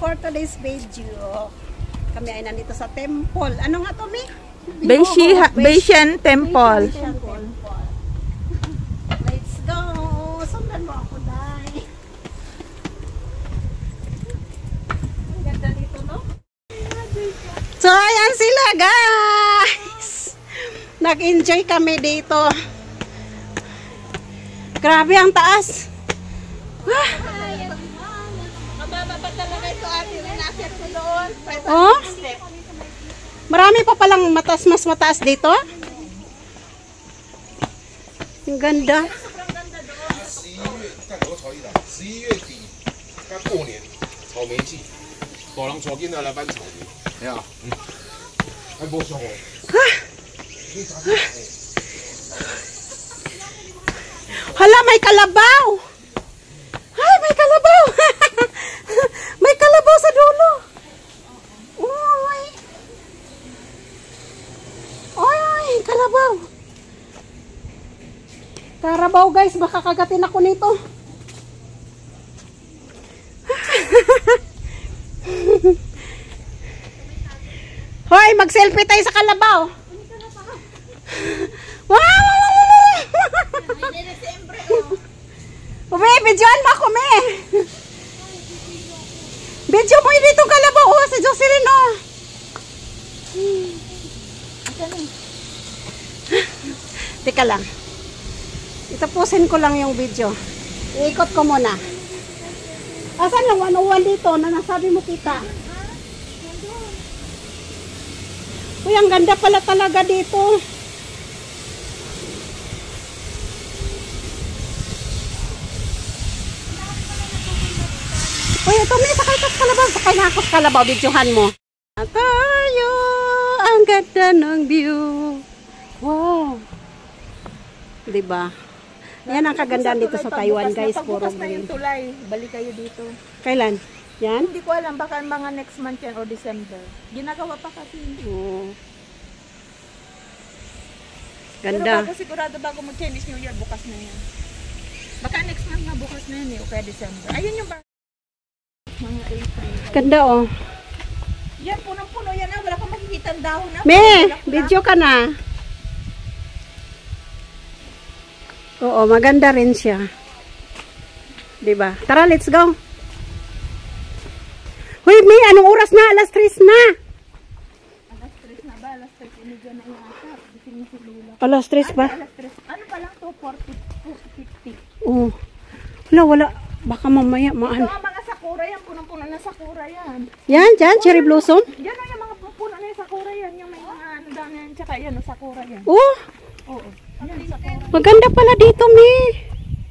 For today's video, kami ay nandito sa temple. Ano nga to, Mi? Beishan Temple. Let's go! Sundan mo ako, Day. Ang ganda dito, no? So, ayan sila, guys! Nag-enjoy kami dito. Grabe ang taas. Mababa pa talaga ito ate. Nasa ko doon. Oh? Marami pa palang mas mataas dito. Ang ganda. 11月底，刚过年，草莓季，大人带囡仔来搬草莓，系啊，还无上哦。Hala, may kalabaw. Ay, may kalabaw. May kalabaw sa dulo. Uy. Uy, kalabaw. Karabaw, guys. Baka kagatin ako nito. Hoy, mag-selfie tayo sa kalabaw. Wow! Uwe, videoan mo ako, me. Video mo yun itong kalabaw. Oh, si Jocelyn, oh. Teka lang. Itapusin ko lang yung video. Iikot ko muna. Asan yung 101 dito na nasabi mo kita? Uy, ang ganda pala talaga dito. Uy, ito may sakay ka sa kalabaw. Sakay na ako sa kalabaw. Videohan mo. Tayo. Ang ganda ng view. Wow. Diba? Yan ang kagandaan dito sa Taiwan, guys. Puro na yung tulay. Balik kayo dito. Kailan? Yan? Hindi ko alam. Baka mga next month yan o December. Ginagawa pa kasi. Oo. Pero Ganda. bago sigurado bago mag-Chinese New Year, bukas na yan. Baka next month na bukas na yan eh. O kaya December. Ayun yung mga April. Ganda, oh. Yan, punong-puno yan ah. Wala kang makikita ang dahon na. Me, video ka na. Oo, maganda rin siya. Diba? Tara, let's go. Hoy, Me, anong oras na? Alas 3 na. Alas 3 na ba? Alas 3 inigyan na yung ata. Gising si Lula. Alas 3 ba? Alas 3. Ano pa lang to? 40, 50. Oo. Wala. Baka mamaya Ito ang mga sakura yan. Punong-puno na sakura yan. Yan, dyan, cherry blossom. Yan o yung mga puno na yung sakura yan. Yung may mga ano dami yan. Tsaka yan o sakura yan. Oh, Oo. Yan sakura. maganda pala dito, Me.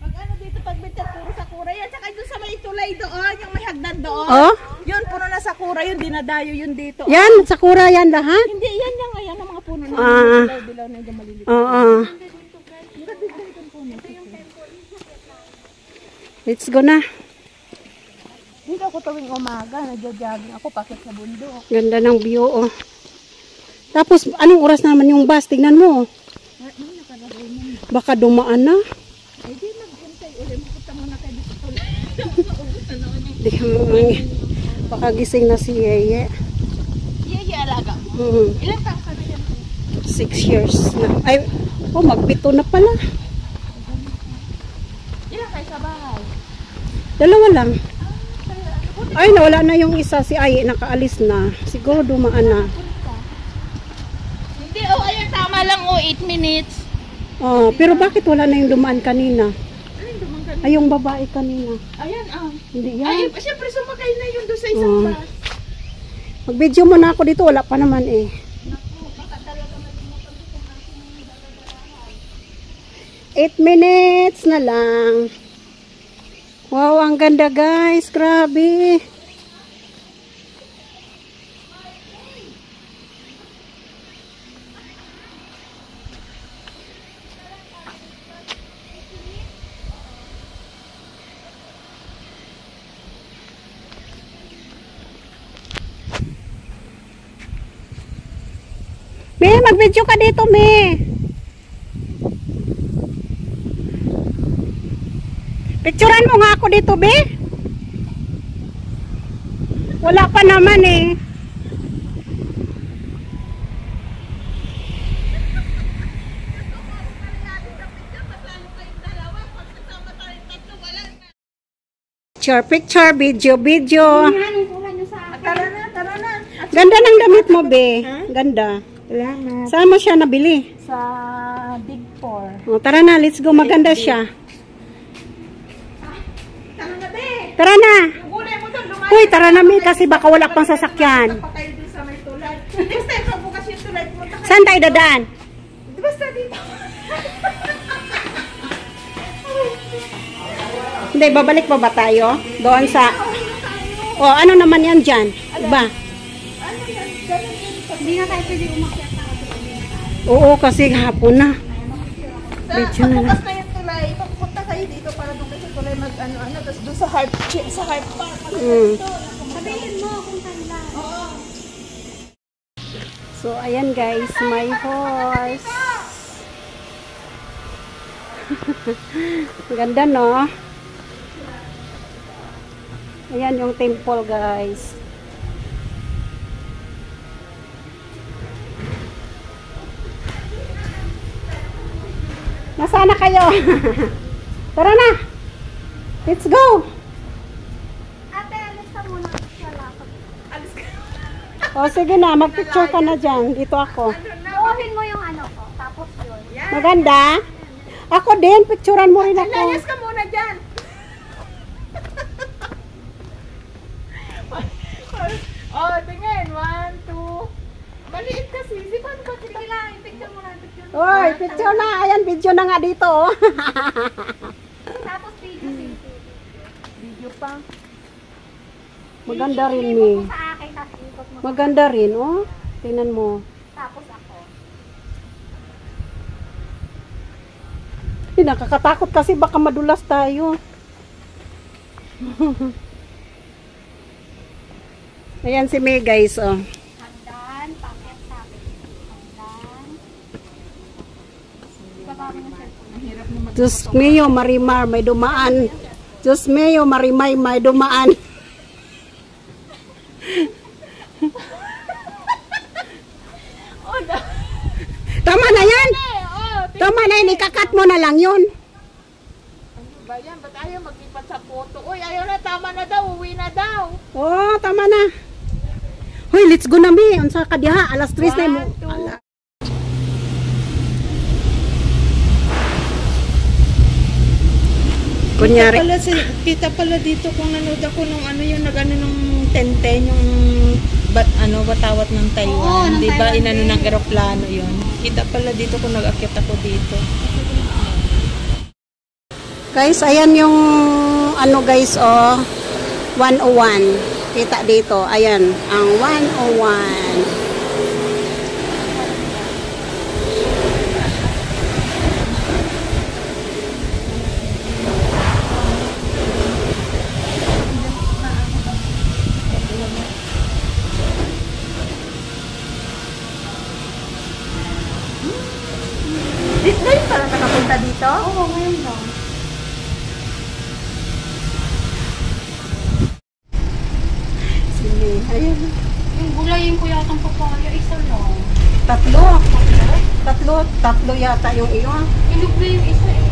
Pag ano dito, pag bitter, puro sakura yan. Tsaka doon sa may tulay doon, yung may hagdan doon. Oh, Yun, puno na sakura yun. Dinadayo yun dito. yan, sakura yan lahat. Hindi, yan yan. Ayan ang mga puno na Ah. dilaw na yung maliliit. Oo. Let's go na. Dito ako tuwing umaga, nagja-jogging ako pakit sa bundok. Ganda ng view, oh. Tapos, anong oras naman yung bus? Tignan mo. Baka dumaan na. Eh di mag-antay ulit. Pupunta muna kayo dito ulit. Baka gising na si Yeye. Yeye, alaga mo. Ilan taon ka na yan? 6 years na. Ay, oh, magpito na pala. Ilan kayo sa bahay? Dalawa lang. Ay, nawala na yung isa. Si Ay, nakaalis na. Siguro dumaan na. Hindi, oh, ayan, tama lang, oh, 8 minutes. Oh, pero bakit wala na yung dumaan kanina? Ay, dumang ka. Ay, yung babae kanina. Ayan, ah. Hindi Ay, yan. siyempre sumakay na yun doon sa isang Oh. bus. Mag-video mo na ako dito. Wala pa naman eh. Naku, baka talaga malimutan ko kung aking dadalahan. 8 minutes na lang. Wow, ang ganda, guys. Grabe. Me, mag-video ka dito, Me. Picturean mo nga ako dito, Be. Wala pa naman eh. Picture, video. Tara na. Ganda ng damit mo, be. Ganda. Salamat. Saan mo siya nabili? Sa Big 4. O, tara na, let's go. Maganda siya. Tara na, be. Tara na. Gulay mo doon, lumayan. Uy, tara na, me, kasi baka wala pang sasakyan. Patay din sa may tulad. Next time, pag bukas yung tulad mo. Saan tayo dadaan? Basta dito. Hindi, babalik pa ba tayo? Doon sa... O, ano naman yan dyan? Iba? Hindi na tayo pwede umakyat na. Oo, kasi hapon na. Medyo na Bukas na yung tulay. Papunta kayo dito para doon kayo sa tulay mag-ano-ano. Tapos doon sa Harp Park. Sabihin mo kung saan lang. Oo. So, ayan guys, my horse. Ganda, no? Ayan yung temple, guys. Nasaan na kayo? Tara na! Let's go! Ate, alis ka muna. Alis ka. O, sige na, magpicture ka na dyan. Dito ako. Buuhin mo yung ano ko. Tapos yun. Yan. Maganda? Ako din, picturean mo rin ako. Layas ka muna dyan. Oh, tingin. 1, 2. Maliit kasi. Sipan ko. Sige lang. Picture mo na. Oy, picture na. Ayan, video na nga dito. Oh. Tapos video. Video pa. Maganda rin, Mi. Sa akin. Tapos ikot mo. Maganda rin, oh. Tingnan mo. Tapos ako. Nakakatakot kasi baka madulas tayo. Ayan si May, guys, oh. Hagdan. Paket sa akin. Hagdan. Baba mo na cellphone. Mahirap naman. Diyos mio, marimar, may dumaan. Diyos mio, marimay, may dumaan. Tama na yan. Tama na yun, ikakat mo na lang yun. Ba yan? Ba't ayaw maglipat sa photo? Uy, ayaw na. Tama na daw. Uwi na daw. Oh, tama na. Hoy, let's go na, Mi. Unsa ka diha? Alas 3 na mo. 1, 2. Kunyari. Kita pala dito kung nanood ako nung ano yung nag-ano nung Tenten yung batawat ng Taiwan. Di ba inano ng eroplano yun? Kita pala dito kung nag-akyat ako dito. Guys, ayan yung ano guys, oh. 101. Kita dito. Ayan, ang 101. Ngayon pala nakapunta dito? Oo, ngayon lang. Sige, ayun. Yung gulayin ko yata ang papaya, isa lang. Tatlo yata yung iyo. Ilog na yung isa eh.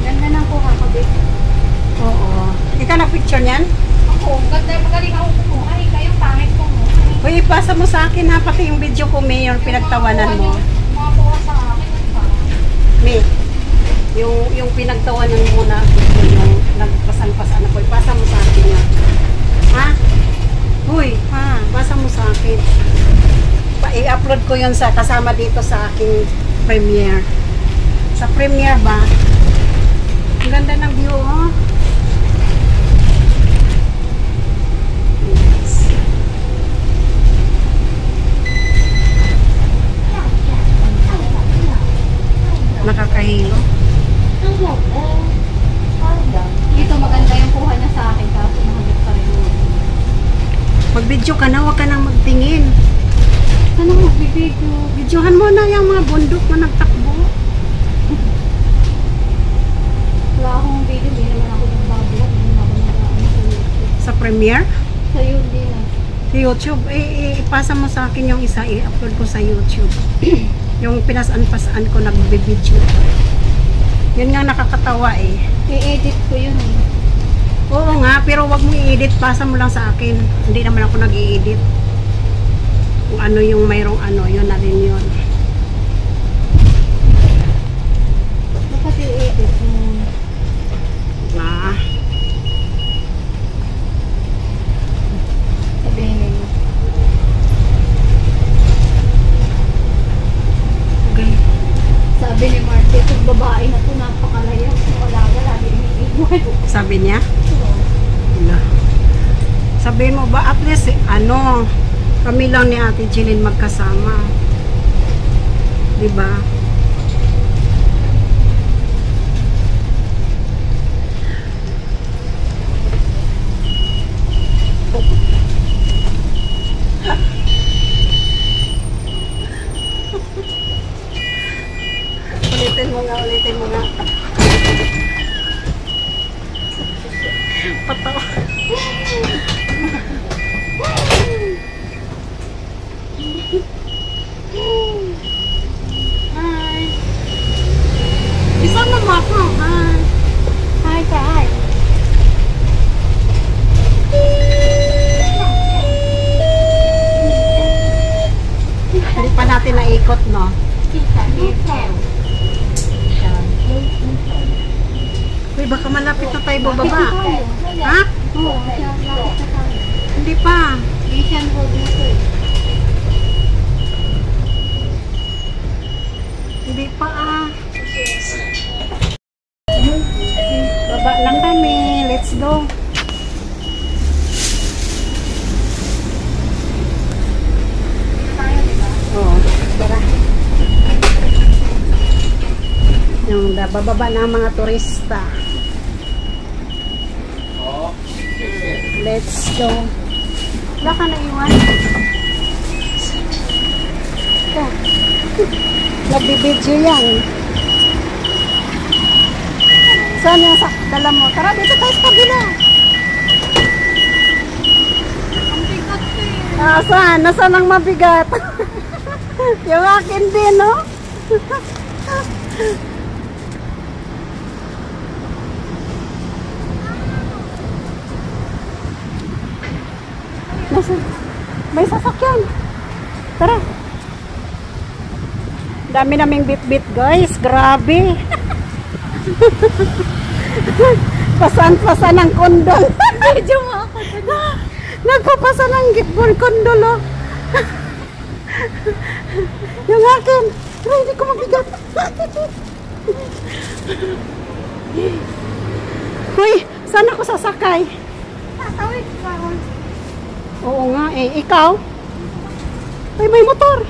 Ganda ng kuha ko, babe. Oo. Ikaw na picture niyan? Ako, magaling ako kumuha. Ay, kayo pangit ko mo. Uy, ipasa mo sa akin ha, pati yung video ko, May, yung pinagtawanan mo. Mga kuha sa akin, ano ba? May, yung pinagtawanan mo na, yung nagpasan-pasan ako, ipasa mo sa akin yan. Ha? Uy, ha, basa mo sa akin. I-upload ko yun sa kasama dito sa aking premiere. Sa premiere ba? Ang ganda ng view, oh. Yes. Nakakahilo. Dito maganda yung kuha niya sa akin, kaso nahagip pa rin. Mag-video ka na, huwag ka nang magtingin. Ano mo, bibidyo? Videohan mo na yung mga bundok na nagtakbo. Wala akong video, hindi naman ako nagbablog, hindi naman ako Premiere? Sa yun din lang. Sa YouTube. Ipasa mo sa akin yung isa, i-upload ko sa YouTube. Yung pinasaan-pasaan ko nagbe-video. Yun nga nakakatawa eh. I-edit ko yun eh. Oo nga, pero wag mo i-edit, pasa mo lang sa akin. Hindi naman ako nag-i-edit. Kung ano yung mayroong ano, yun na rin yun. Dapat i-edit mo. Ah, Sabihin mo. okay. Sabi ni Marty, itong babae na ito napakalaya. Wala, iniiwan. Sabi niya? Wala. Sabihin mo ba, at least, ano, kami lang ni Ate Jeline magkasama. Diba? Ulitin mo nga. Patawa. Hi. Isama mo ako. Hi. Hi, hi. Hindi pa natin naikot, no? Uy, baka malapit na tayo bababa. Ha? Oo, siya lapit na tayo. Hindi pa. Asian Road na ito eh. Hindi pa Baba lang kami. Let's go. Oo, tara. Yung bababa na ang mga turista. Let's go. Wala ka na iwan. Ito. Nagbibidyo yan. Saan yung dala mo? Tara, dito tayo sa kabila. Ang bigat ko eh. Saan? Nasaan ang mabigat? Yung akin din, no? May sasakyan. Tara. Dami naming bit-bit, guys. Grabe. Pasan-pasan ng kondol. Medyo mo ako. Nagpapasa ng gitbol kondol, oh. Yung akin. Pero hindi ko mabigat. Hoy, saan ako sasakay? Tatawid ka. Oo nga eh. Ikaw? Ay, may motor.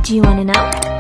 Do you want to know?